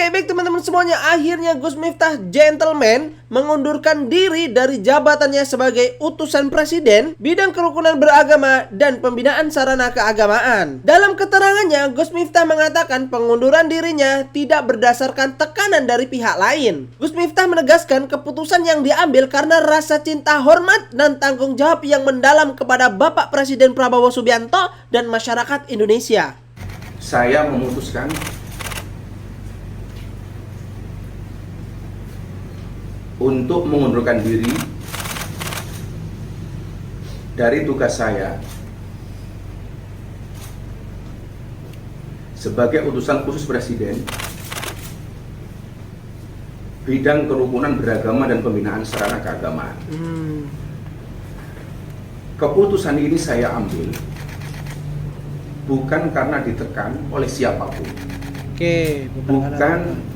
Oke, baik teman-teman semuanya, akhirnya Gus Miftah gentleman mengundurkan diri dari jabatannya sebagai utusan presiden bidang kerukunan beragama dan pembinaan sarana keagamaan. Dalam keterangannya, Gus Miftah mengatakan pengunduran dirinya tidak berdasarkan tekanan dari pihak lain. Gus Miftah menegaskan keputusan yang diambil karena rasa cinta, hormat, dan tanggung jawab yang mendalam kepada Bapak Presiden Prabowo Subianto dan masyarakat Indonesia. Saya memutuskan untuk mengundurkan diri dari tugas saya sebagai utusan khusus Presiden bidang kerukunan beragama dan pembinaan sarana keagamaan. Keputusan ini saya ambil bukan karena ditekan oleh siapapun. Bukan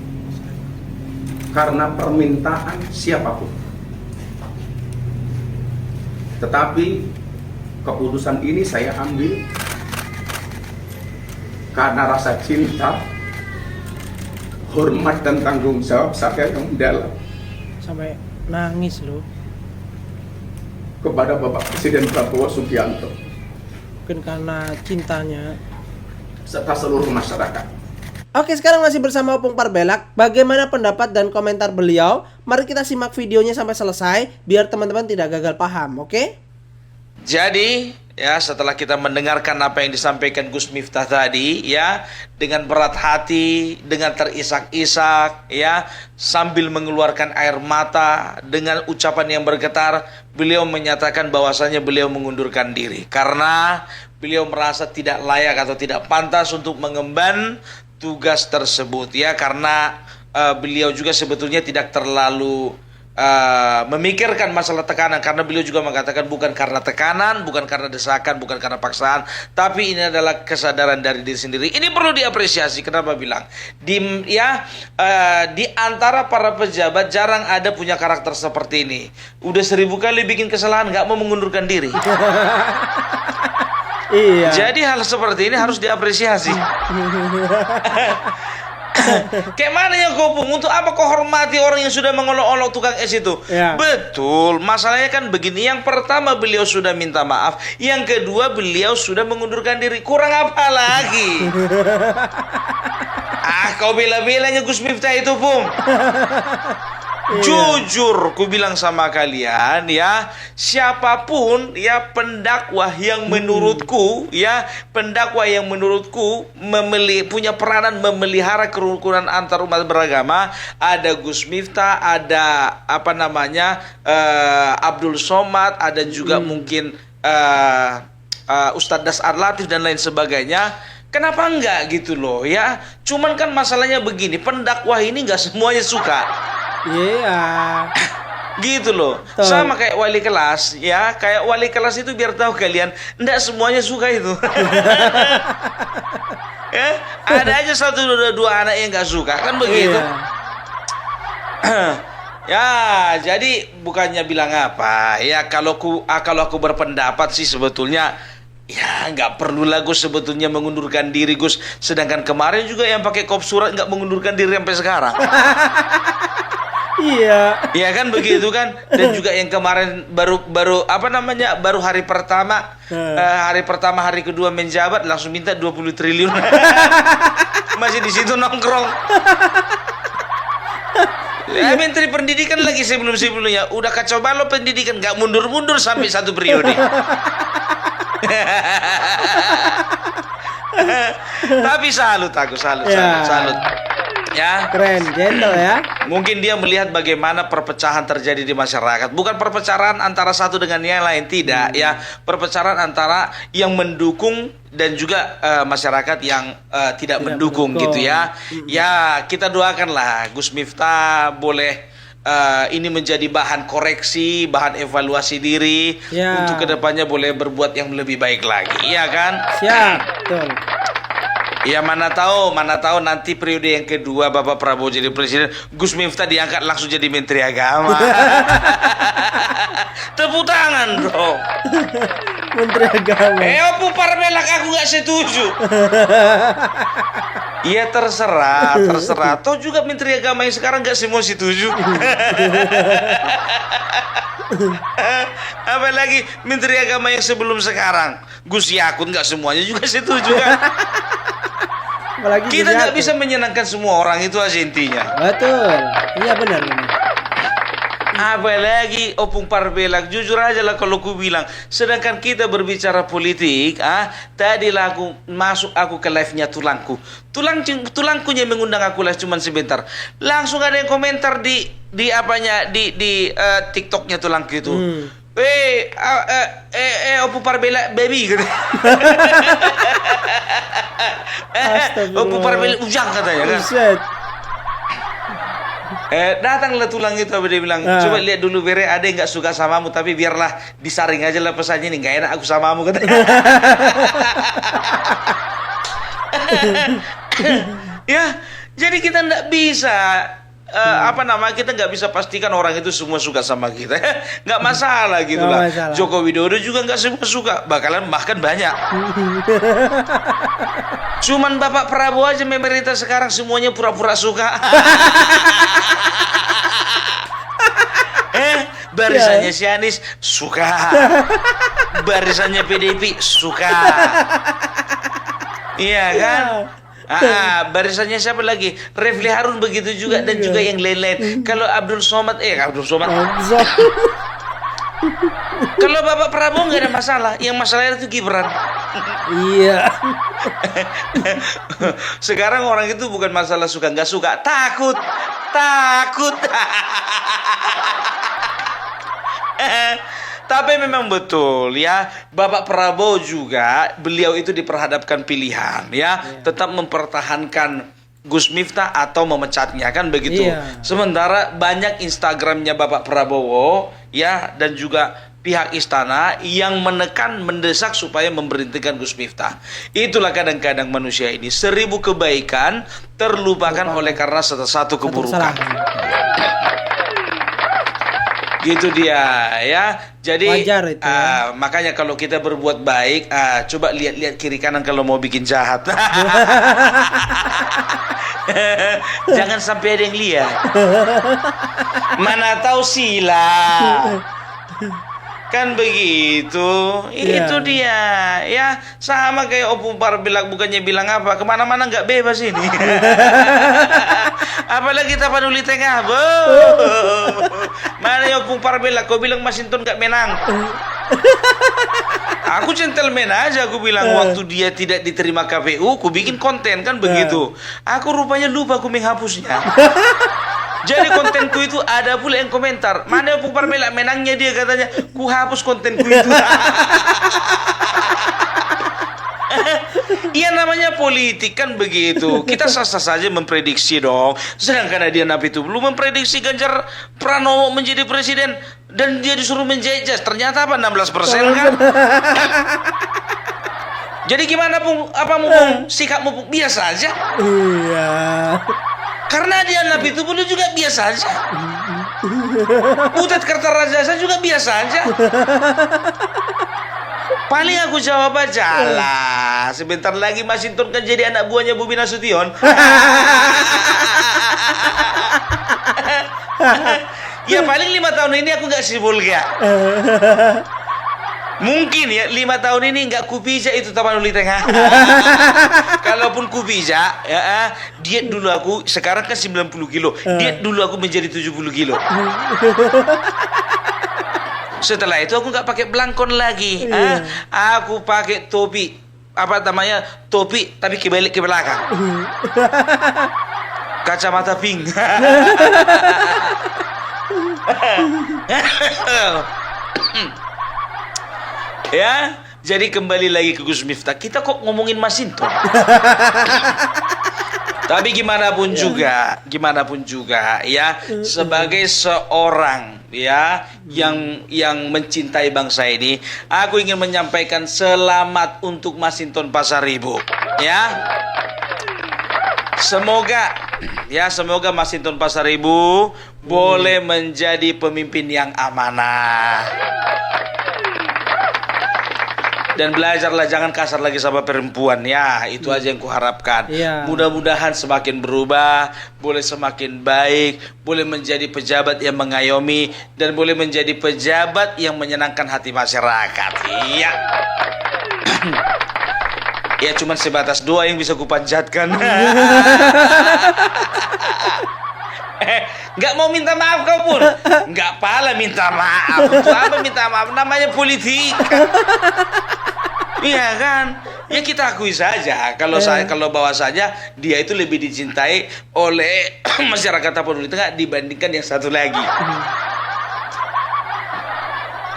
karena permintaan siapapun, tetapi keputusan ini saya ambil karena rasa cinta, hormat, dan tanggung jawab saya yang mendalam. Sampai nangis loh. Kepada Bapak Presiden Prabowo Subianto, Mungkin karena cintanya serta seluruh masyarakat. Oke, sekarang masih bersama Opung Parbelak. Bagaimana pendapat dan komentar beliau? Mari kita simak videonya sampai selesai biar teman-teman tidak gagal paham, oke? Jadi, ya setelah kita mendengarkan apa yang disampaikan Gus Miftah tadi, ya, dengan berat hati, dengan terisak-isak, ya, sambil mengeluarkan air mata, dengan ucapan yang bergetar, beliau menyatakan bahwasanya beliau mengundurkan diri karena beliau merasa tidak layak atau tidak pantas untuk mengemban tugas tersebut, ya, karena beliau juga sebetulnya tidak terlalu memikirkan masalah tekanan, karena beliau juga mengatakan bukan karena tekanan, bukan karena desakan, bukan karena paksaan, tapi ini adalah kesadaran dari diri sendiri. Ini perlu diapresiasi. Kenapa bilang? Di antara para pejabat jarang ada punya karakter seperti ini. Udah 1000 kali bikin kesalahan, nggak mau mengundurkan diri. Iya. Jadi hal seperti ini harus diapresiasi. Kayak mana ya kau, Bung? Untuk apa kau hormati orang yang sudah mengolok-olok tukang es itu? Ya. Betul, masalahnya kan begini. Yang pertama beliau sudah minta maaf, yang kedua beliau sudah mengundurkan diri. Kurang apa lagi? Kau bela-belanya Gus Miftah itu, Bung. Jujur ku bilang sama kalian, ya, siapapun, ya, pendakwah yang menurutku, ya, pendakwah yang menurutku punya peranan memelihara kerukunan antar umat beragama, ada Gus Miftah, ada Abdul Somad, ada juga mungkin Ustadz Das Arlatif dan lain sebagainya. Kenapa enggak gitu loh, ya? Cuman kan masalahnya begini, pendakwah ini enggak semuanya suka. Iya. Gitu loh. Sama kayak wali kelas, ya. Kayak wali kelas itu biar tahu kalian, enggak semuanya suka itu. Ya, ada aja 1 2 anak yang enggak suka, kan begitu. Ya, jadi bukannya bilang apa. Ya, kalau aku berpendapat sih sebetulnya, ya, nggak perlu lah Gus sebetulnya mengundurkan diri, Gus. Sedangkan kemarin juga yang pakai kop surat nggak mengundurkan diri sampai sekarang. Iya. Iya kan begitu kan. Dan juga yang kemarin baru hari pertama, hari kedua menjabat langsung minta 20 triliun. Masih di situ nongkrong. Ya, Menteri Pendidikan lagi sebelumnya udah kacau balau pendidikan, nggak mundur-mundur sampai 1 periode. Tapi salut aku, salut. Ya, Keren, gentle ya. mungkin dia melihat bagaimana perpecahan terjadi di masyarakat. Bukan perpecahan antara satu dengan yang lain, tidak, ya. Perpecahan antara yang mendukung dan juga masyarakat yang tidak mendukung gitu ya. Ya, kita doakanlah Gus Miftah boleh ini menjadi bahan koreksi, bahan evaluasi diri, Ya. untuk kedepannya boleh berbuat yang lebih baik lagi, ya kan? Siap, betul. Ya, mana tahu nanti periode yang kedua Bapak Prabowo jadi presiden, Gus Miftah diangkat langsung jadi Menteri Agama. Tepuk tangan dong. Menteri Agama. Opung Parbelak aku nggak setuju. Iya terserah. Toh juga Menteri Agama yang sekarang nggak semua setuju. Apalagi Menteri Agama yang sebelum sekarang, Gus Yakut nggak semuanya juga setuju kan? Apalagi Kita Gus nggak Yakut. bisa menyenangkan semua orang, itu aja intinya. Betul. Iya benar. Apalagi Opung Parbelak, jujur aja lah kalau ku bilang, sedangkan kita berbicara politik, tadilah aku ke live-nya tulangku yang mengundang aku live cuman sebentar, langsung ada yang komentar di TikToknya tulangku itu. Opung Parbelak baby gitu. Opung Parbelak ujang katanya kan. Buset. Datanglah tulang itu, dia bilang, coba lihat dulu Bere, ada yang nggak suka samamu, tapi biarlah disaring aja lah pesannya nih, nggak enak aku samamu katanya. Ya, jadi kita nggak bisa kita nggak bisa pastikan orang itu semua suka sama kita. Nggak masalah gitu Nggak lah. masalah. Joko Widodo juga nggak semua suka, bahkan banyak. Cuman Bapak Prabowo aja pemerintah sekarang semuanya pura-pura suka. Barisannya si Anies suka, barisannya PDIP suka, iya kan? Barisannya siapa lagi? Refli Harun begitu juga, dan juga yang lain-lain. Kalau Abdul Somad, kalau Bapak Prabowo nggak ada masalah, yang masalah itu Gibran. Iya. Sekarang orang itu bukan masalah suka nggak suka, takut. Tapi memang betul ya, Bapak Prabowo juga, beliau itu diperhadapkan pilihan ya, tetap mempertahankan Gus Miftah atau memecatnya kan begitu. Sementara banyak Instagramnya Bapak Prabowo ya, dan juga pihak istana yang mendesak supaya memberhentikan Gus Miftah. Itulah kadang-kadang manusia ini, 1000 kebaikan terlupakan oleh karena satu keburukan. Gitu dia ya. Jadi wajar itu, makanya kalau kita berbuat baik, coba lihat-lihat kiri kanan kalau mau bikin jahat. Jangan sampai ada yang lihat. Mana tahu sila. Kan begitu. Itu dia ya, sama kayak Opung Parbelak, bukannya bilang apa, kemana-mana nggak bebas ini. Apalagi Tapanuli Tengah, mana ya Opung Parbelak, kau bilang Masinton nggak menang. Aku gentleman aja, aku bilang waktu dia tidak diterima KPU, aku bikin konten kan begitu. Aku rupanya lupa aku menghapusnya. Jadi kontenku itu ada pula yang komentar, mana Opung Parbelak menangnya dia katanya, ku hapus kontenku itu. Iya namanya politik kan begitu. Kita sah-sah saja memprediksi dong. Sedangkan dia napi itu belum memprediksi Ganjar Pranowo menjadi presiden, dan dia disuruh menjejas. Ternyata apa 16% kan? Jadi gimana Pung? Apa Pung? Sikapmu Pung? Biasa aja. Iya. Karena dia napi itu pun juga biasa aja. Butet Kertarajasa juga biasa aja. Paling aku jawab aja lah, sebentar lagi Masinton kan jadi anak buahnya Bobi Nasution. Ya paling 5 tahun ini aku nggak sibuk ya. Mungkin ya 5 tahun ini nggak kupijak itu Tapanuli Tengah. Kalaupun kupijak ya, diet dulu aku, sekarang kan 90 kilo, diet dulu aku menjadi 70 kilo. Setelah itu aku nggak pakai belangkon lagi. Aku pakai topi, apa namanya, topi tapi kebalik ke belakang. Kacamata pink. Ya, jadi kembali lagi ke Gus Miftah. Kita kok ngomongin Masinton. Tapi gimana pun juga ya, sebagai seorang ya yang mencintai bangsa ini, aku ingin menyampaikan selamat untuk Masinton Pasaribu ya. Semoga Masinton Pasaribu boleh menjadi pemimpin yang amanah. Dan belajarlah jangan kasar lagi sama perempuan. Ya, itu aja yang kuharapkan. Iya. Mudah-mudahan semakin berubah, boleh semakin baik, boleh menjadi pejabat yang mengayomi, dan boleh menjadi pejabat yang menyenangkan hati masyarakat. Iya. Ya cuman sebatas doa yang bisa kupanjatkan. Nggak mau minta maaf kau pun. Nggak pala minta maaf. Untuk apa minta maaf? Namanya politik. Iya kan? Ya kita akui saja. Kalau bahwasanya dia itu lebih dicintai oleh masyarakat Tapanuli Tengah dibandingkan yang satu lagi.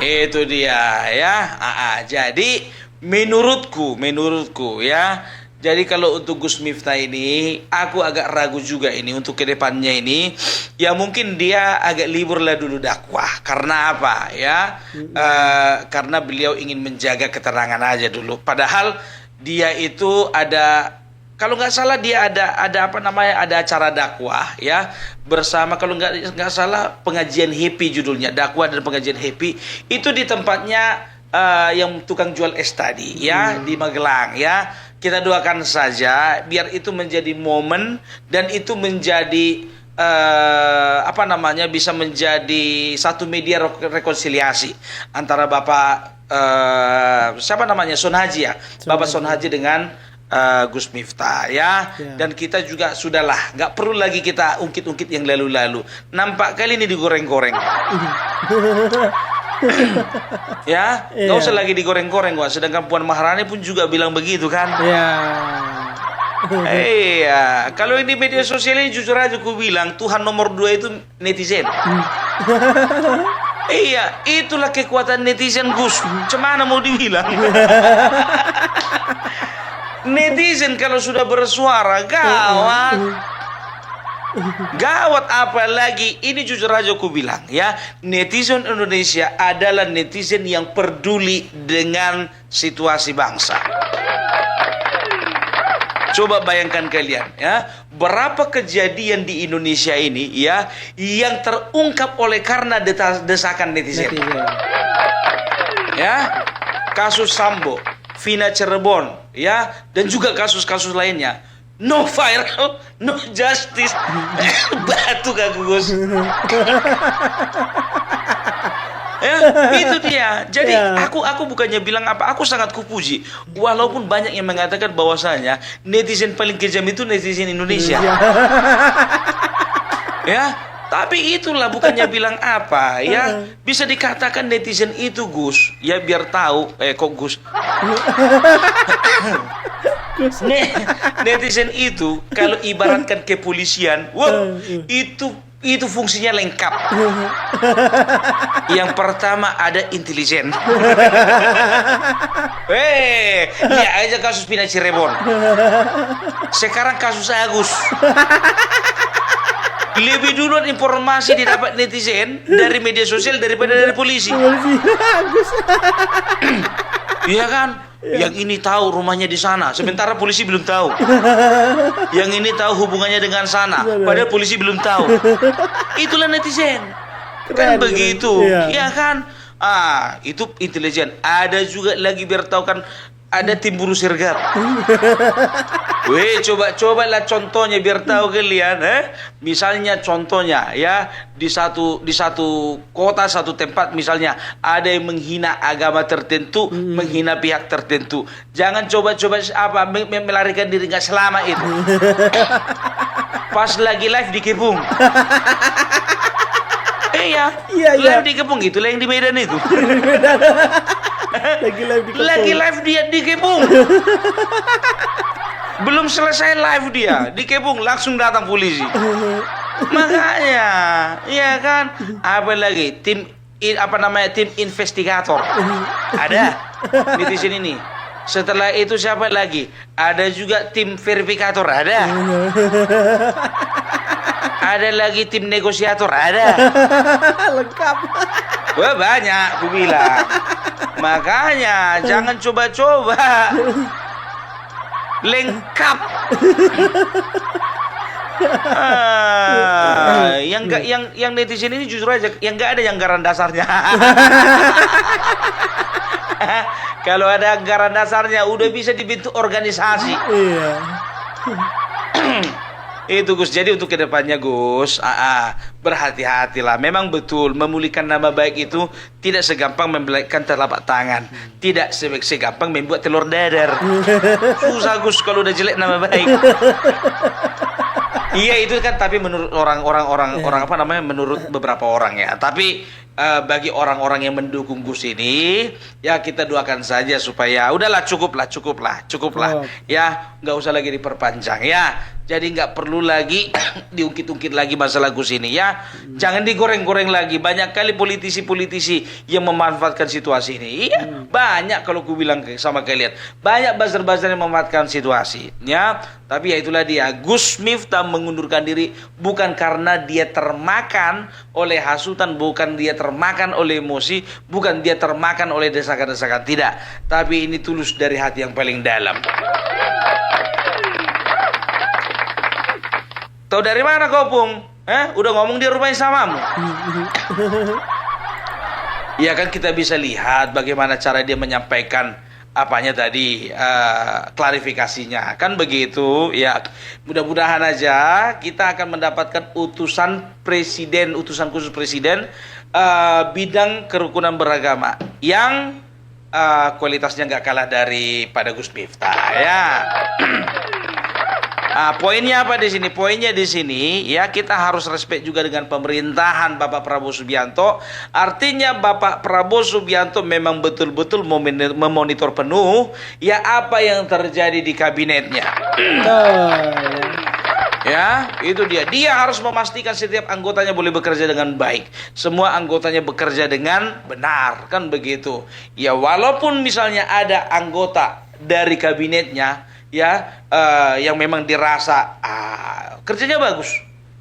Itu dia ya. Jadi menurutku ya. Jadi kalau untuk Gus Miftah ini, aku agak ragu juga ini untuk kedepannya ini. Ya mungkin dia agak libur lah dulu dakwah. Karena apa ya? Karena beliau ingin menjaga keterangan aja dulu. Padahal dia itu ada, kalau nggak salah dia ada apa namanya, ada acara dakwah ya bersama, kalau nggak salah pengajian happy judulnya, dakwah dan pengajian happy itu di tempatnya yang tukang jual es tadi ya di Magelang ya. Kita doakan saja biar itu menjadi momen dan itu menjadi bisa menjadi satu media rekonsiliasi antara Bapak siapa namanya, Son Haji ya, Bapak Son Haji dengan Gus Miftah ya. Dan kita juga sudahlah, nggak perlu lagi kita ungkit-ungkit yang lalu-lalu. Nampak kali ini digoreng-goreng. Ya, nggak usah lagi digoreng-goreng, wah. Sedangkan Puan Maharani pun juga bilang begitu kan. Iya, kalau ini media sosial ini jujur aja ku bilang Tuhan nomor 2 itu netizen. Iya, itulah kekuatan netizen Gus. Cemana mau dibilang? Netizen kalau sudah bersuara gawat. Gawat, apalagi ini jujur aja aku bilang ya, netizen Indonesia adalah netizen yang peduli dengan situasi bangsa. Coba bayangkan kalian ya, berapa kejadian di Indonesia ini ya yang terungkap oleh karena desakan netizen. Ya, kasus Sambo, Vina Cirebon ya, dan juga kasus-kasus lainnya. No viral, no justice. Batu kak Gus. Ya, itu dia. Jadi aku bukannya bilang apa, aku sangat kupuji. Walaupun banyak yang mengatakan bahwasanya netizen paling kejam itu netizen Indonesia. Ya, tapi itulah bukannya bilang apa ya. Bisa dikatakan netizen itu Gus, ya biar tahu kok Gus. Netizen itu kalau ibaratkan kepolisian, itu fungsinya lengkap. Yang pertama ada intelijen. Lihat aja kasus Vina Cirebon. Sekarang kasus Agus. Lebih duluan informasi didapat netizen dari media sosial daripada dari polisi. Iya kan? Yang ini tahu rumahnya di sana, sementara polisi belum tahu. Yang ini tahu hubungannya dengan sana, padahal polisi belum tahu. Itulah netizen. Kan begitu. Iya kan? Itu intelijen. Ada juga lagi biar tahu kan, ada tim buruh sergap. Cobalah contohnya biar tahu kalian. Misalnya contohnya ya, di satu kota, satu tempat misalnya ada yang menghina agama tertentu, menghina pihak tertentu. Jangan coba-coba melarikan diri, nggak selama itu. Pas lagi live dikepung. Iya. Live dikepung, itulah yang di Medan itu. Lagi live dia dikepung. Belum selesai live dia dikepung, langsung datang polisi. Makanya, ya kan? Apa lagi? Tim investigator. Ada netizen ini. Setelah itu siapa lagi? Ada juga tim verifikator, ada. Ada lagi tim negosiator, ada. Lengkap. Wah, banyak, aku bilang. Makanya jangan coba-coba. Lengkap. Yang netizen ini justru aja yang nggak ada yang anggaran dasarnya. Kalau ada anggaran dasarnya udah bisa dibentuk organisasi. Iya. Itu Gus. Jadi untuk kedepannya Gus, berhati-hatilah. Memang betul memulihkan nama baik itu tidak segampang membelaikan telapak tangan, tidak segampang membuat telur dadar. Susah Gus kalau udah jelek nama baik. Iya itu kan, tapi menurut orang apa namanya, menurut beberapa orang ya. Tapi bagi orang-orang yang mendukung Gus ini, ya kita doakan saja supaya udahlah, cukuplah. Oh. Ya nggak usah lagi diperpanjang ya. Jadi nggak perlu lagi diungkit-ungkit lagi masalah Gus ini ya. Jangan digoreng-goreng lagi. Banyak kali politisi-politisi yang memanfaatkan situasi ini. Iya, banyak kalau ku bilang sama kalian. Banyak buzzer-buzzer yang memanfaatkan situasi ya. Tapi ya itulah dia, Gus Miftah mengundurkan diri bukan karena dia termakan oleh hasutan, bukan dia termakan oleh emosi, bukan dia termakan oleh desakan-desakan, tidak. Tapi ini tulus dari hati yang paling dalam. Tahu dari mana kau, Pung? Udah ngomong dia rupanya samamu. Ya kan kita bisa lihat bagaimana cara dia menyampaikan apanya tadi, klarifikasinya. Kan begitu ya. Mudah-mudahan aja kita akan mendapatkan utusan presiden, utusan khusus presiden bidang kerukunan beragama yang kualitasnya nggak kalah daripada Gus Miftah ya. Poinnya apa di sini? Poinnya di sini ya, kita harus respect juga dengan pemerintahan Bapak Prabowo Subianto. Artinya Bapak Prabowo Subianto memang betul-betul memonitor penuh ya apa yang terjadi di kabinetnya. Ya, itu dia. Dia harus memastikan setiap anggotanya boleh bekerja dengan baik. Semua anggotanya bekerja dengan benar, kan begitu. Ya, walaupun misalnya ada anggota dari kabinetnya ya yang memang dirasa kerjanya bagus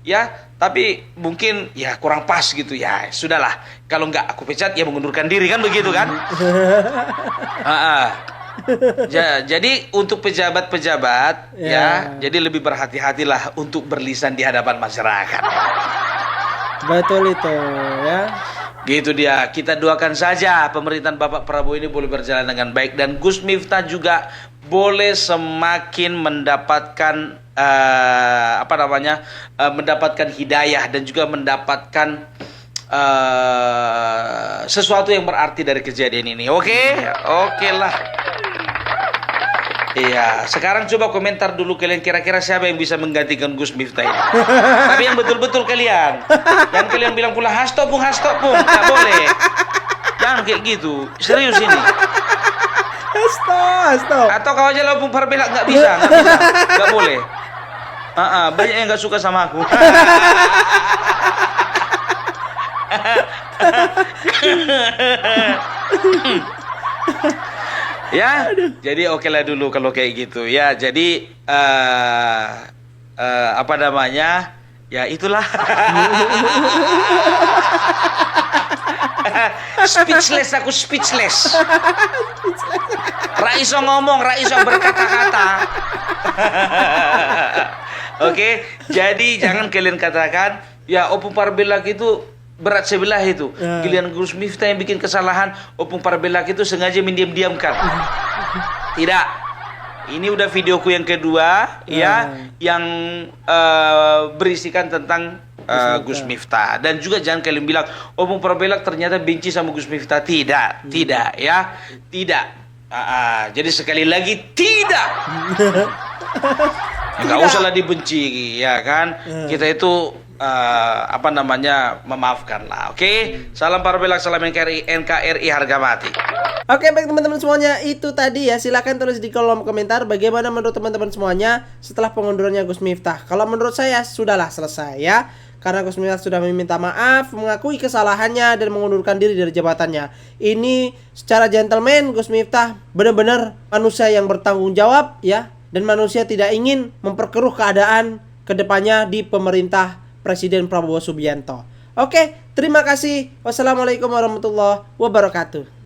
ya, tapi mungkin ya kurang pas gitu ya, sudahlah, kalau nggak aku pecat ya mengundurkan diri, kan begitu kan. Jadi untuk pejabat-pejabat ya, jadi lebih berhati-hatilah untuk berlisan di hadapan masyarakat. Betul itu ya. Gitu dia. Kita doakan saja pemerintahan Bapak Prabowo ini boleh berjalan dengan baik, dan Gus Miftah juga boleh semakin mendapatkan mendapatkan hidayah dan juga mendapatkan sesuatu yang berarti dari kejadian ini. Oke lah. Iya, sekarang coba komentar dulu kalian, kira-kira siapa yang bisa menggantikan Gus Miftah ini. Tapi yang betul-betul kalian. Jangan kalian bilang pula hasto pun. Nggak boleh. Jangan kayak gitu. Serius ini. Hasto. Atau kau aja lo pun perbelak, nggak bisa. Nggak boleh. Banyak yang nggak suka sama aku. Ya, jadi oke lah dulu kalau kayak gitu ya. Jadi apa namanya? Ya itulah. Aku speechless. Raiso ngomong, Raiso berkata-kata. Oke, jadi jangan kalian katakan ya Opung Parbelak itu berat sebelah itu. Giliran Gus Miftah yang bikin kesalahan, Opung Parbelak itu sengaja mendiam-diamkan. Tidak. Ini udah videoku yang kedua ya, yang berisikan tentang Gus Miftah. Dan juga jangan kalian bilang Opung Parbelak ternyata benci sama Gus Miftah. Tidak ya. Tidak. Jadi sekali lagi tidak. Nggak usahlah dibenci ya kan. Kita itu memaafkan lah. Oke? Salam Parbelak, salam NKRI harga mati. Oke, baik teman-teman semuanya, itu tadi ya. Silakan tulis di kolom komentar bagaimana menurut teman-teman semuanya setelah pengundurannya Gus Miftah. Kalau menurut saya sudahlah selesai ya, karena Gus Miftah sudah meminta maaf, mengakui kesalahannya dan mengundurkan diri dari jabatannya. Ini secara gentleman Gus Miftah benar-benar manusia yang bertanggung jawab ya, dan manusia tidak ingin memperkeruh keadaan kedepannya di pemerintah Presiden Prabowo Subianto. Oke, terima kasih. Wassalamualaikum warahmatullahi wabarakatuh.